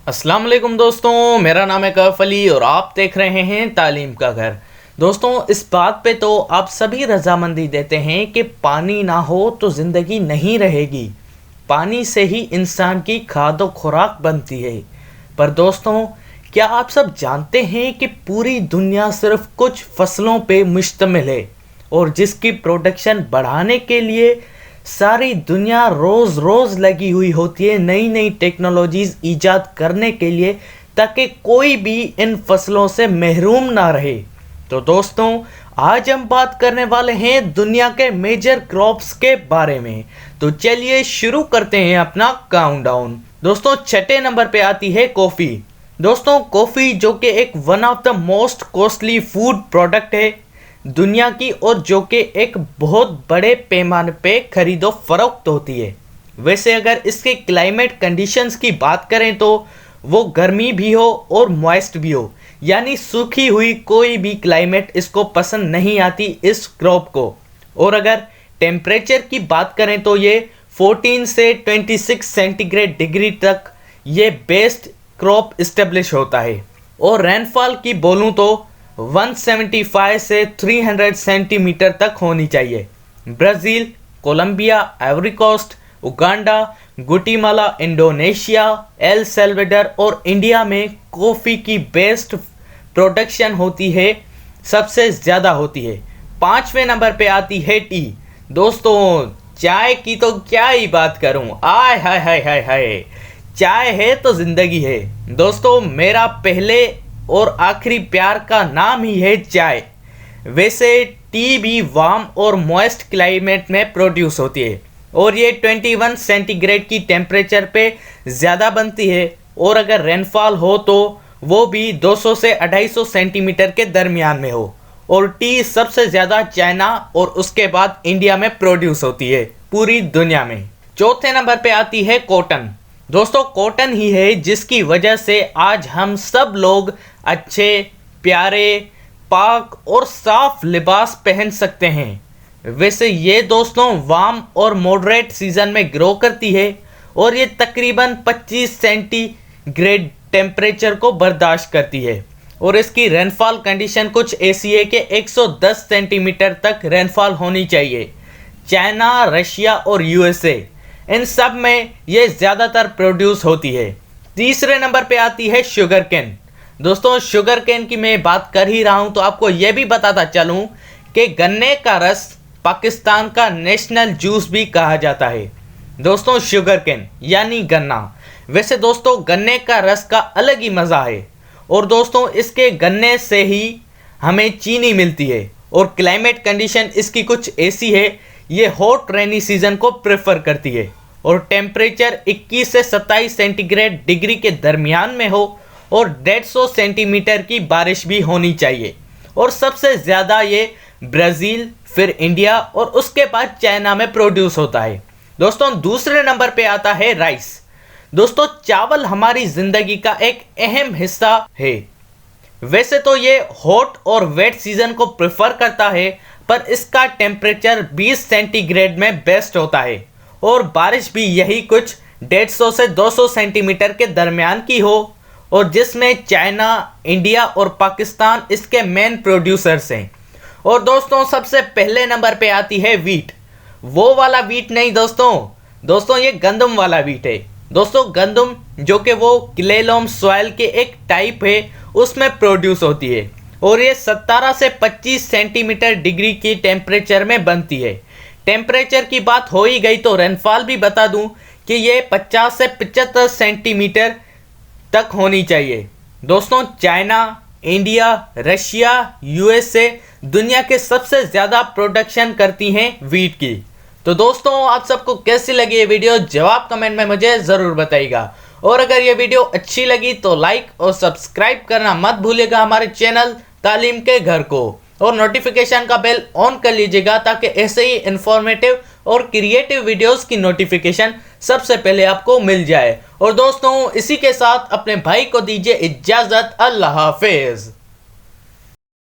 अस्सलाम वालेकुम दोस्तों, मेरा नाम है कैफ अली और आप देख रहे हैं तालीम का घर। दोस्तों, इस बात पे तो आप सभी रजामंदी देते हैं कि पानी ना हो तो ज़िंदगी नहीं रहेगी। पानी से ही इंसान की खाद्य खुराक बनती है। पर दोस्तों, क्या आप सब जानते हैं कि पूरी दुनिया सिर्फ कुछ फसलों पे मुश्तमिल है और जिसकी प्रोडक्शन बढ़ाने के लिए सारी दुनिया रोज़ रोज़ लगी हुई होती है नई नई टेक्नोलॉजीज़ ईजाद करने के लिए, ताकि कोई भी इन फसलों से महरूम ना रहे। तो दोस्तों, आज हम बात करने वाले हैं दुनिया के मेजर क्रॉप्स के बारे में। तो चलिए शुरू करते हैं अपना काउंटडाउन। दोस्तों, छठे नंबर पे आती है कॉफ़ी। दोस्तों, कॉफ़ी जो कि एक one of the most costly food product है दुनिया की, और जो कि एक बहुत बड़े पैमाने पे खरीदो फरोख्त होती है। वैसे अगर इसके क्लाइमेट कंडीशंस की बात करें तो वो गर्मी भी हो और मॉइस्ट भी हो, यानी सूखी हुई कोई भी क्लाइमेट इसको पसंद नहीं आती इस क्रॉप को। और अगर टेम्परेचर की बात करें तो ये 14 से 26 सेंटीग्रेड डिग्री तक ये बेस्ट क्रॉप इस्टेब्लिश होता है। और रेनफॉल की बोलूँ तो 175 से 300 सेंटीमीटर तक होनी चाहिए। Brazil, Colombia, Ivory Coast, Uganda, Guatemala, Indonesia, El Salvador और इंडिया में कॉफ़ी की बेस्ट प्रोडक्शन होती है, सबसे ज़्यादा होती है। पाँचवें नंबर पे आती है टी। दोस्तों, चाय की तो क्या ही बात करूं, आय हाय हाय हाय हाय, चाय है तो ज़िंदगी है। दोस्तों, मेरा पहले और आखिरी प्यार का नाम ही है चाय। वैसे टी भी वार्म और मॉइस्ट क्लाइमेट में प्रोड्यूस होती है और ये 21 सेंटीग्रेड की टेम्परेचर पे ज़्यादा बनती है, और अगर रेनफॉल हो तो वो भी 200 से 250 सेंटीमीटर के दरमियान में हो। और टी सबसे ज़्यादा चाइना और उसके बाद इंडिया में प्रोड्यूस होती है पूरी दुनिया में। चौथे नंबर पे आती है कॉटन। दोस्तों, कॉटन ही है जिसकी वजह से आज हम सब लोग अच्छे, प्यारे, पाक और साफ लिबास पहन सकते हैं। वैसे ये दोस्तों वार्म और मॉडरेट सीज़न में ग्रो करती है और ये तकरीबन 25 सेंटीग्रेड टेम्परेचर को बर्दाश्त करती है। और इसकी रेनफॉल कंडीशन कुछ ऐसी है कि 110 सेंटीमीटर तक रेनफॉल होनी चाहिए। चाइना, रशिया और यूएसए, इन सब में ये ज़्यादातर प्रोड्यूस होती है। तीसरे नंबर पे आती है शुगर केन। दोस्तों, शुगर केन की मैं बात कर ही रहा हूँ तो आपको ये भी बताता चलूँ कि गन्ने का रस पाकिस्तान का नेशनल जूस भी कहा जाता है। दोस्तों, शुगर केन यानी गन्ना। वैसे दोस्तों, गन्ने का रस का अलग ही मज़ा है, और दोस्तों इसके गन्ने से ही हमें चीनी मिलती है। और क्लाइमेट कंडीशन इसकी कुछ ऐसी है, ये हॉट रेनी सीज़न को प्रेफर करती है और टेम्परेचर 21 से 27 सेंटीग्रेड डिग्री के दरमियान में हो और 150 सेंटीमीटर की बारिश भी होनी चाहिए। और सबसे ज़्यादा ये ब्राज़ील, फिर इंडिया और उसके बाद चाइना में प्रोड्यूस होता है। दोस्तों, दूसरे नंबर पे आता है राइस। दोस्तों, चावल हमारी ज़िंदगी का एक अहम हिस्सा है। वैसे तो ये हॉट और वेट सीज़न को प्रेफर करता है, पर इसका टेम्परेचर 20 सेंटीग्रेड में बेस्ट होता है और बारिश भी यही कुछ 150 से 200 सेंटीमीटर के दरमियान की हो, और जिसमें चाइना, इंडिया और पाकिस्तान इसके मेन प्रोड्यूसर्स हैं। और दोस्तों, सबसे पहले नंबर पे आती है वीट। वो वाला वीट नहीं दोस्तों ये गंदम वाला वीट है। दोस्तों, गंदम जो कि वो क्लेलोम सॉइल के एक टाइप है उसमें प्रोड्यूस होती है और ये 17 से 25 सेंटीमीटर डिग्री की टेम्परेचर में बनती है। टेम्परेचर की बात हो ही गई तो रेनफॉल भी बता दूं कि ये 50 से 75 सेंटीमीटर तक होनी चाहिए। दोस्तों, चाइना, इंडिया, रशिया, यूएसए दुनिया के सबसे ज़्यादा प्रोडक्शन करती हैं वीट की। तो दोस्तों, आप सबको कैसी लगी ये वीडियो, जवाब कमेंट में मुझे ज़रूर बताइएगा। और अगर ये वीडियो अच्छी लगी तो लाइक और सब्सक्राइब करना मत भूलिएगा हमारे चैनल तालीम के घर को, और नोटिफिकेशन का बेल ऑन कर लीजिएगा ताकि ऐसे ही इंफॉर्मेटिव और क्रिएटिव वीडियोस की नोटिफिकेशन सबसे पहले आपको मिल जाए। और दोस्तों, इसी के साथ अपने भाई को दीजिए इजाज़त। अल्लाह हाफिज़।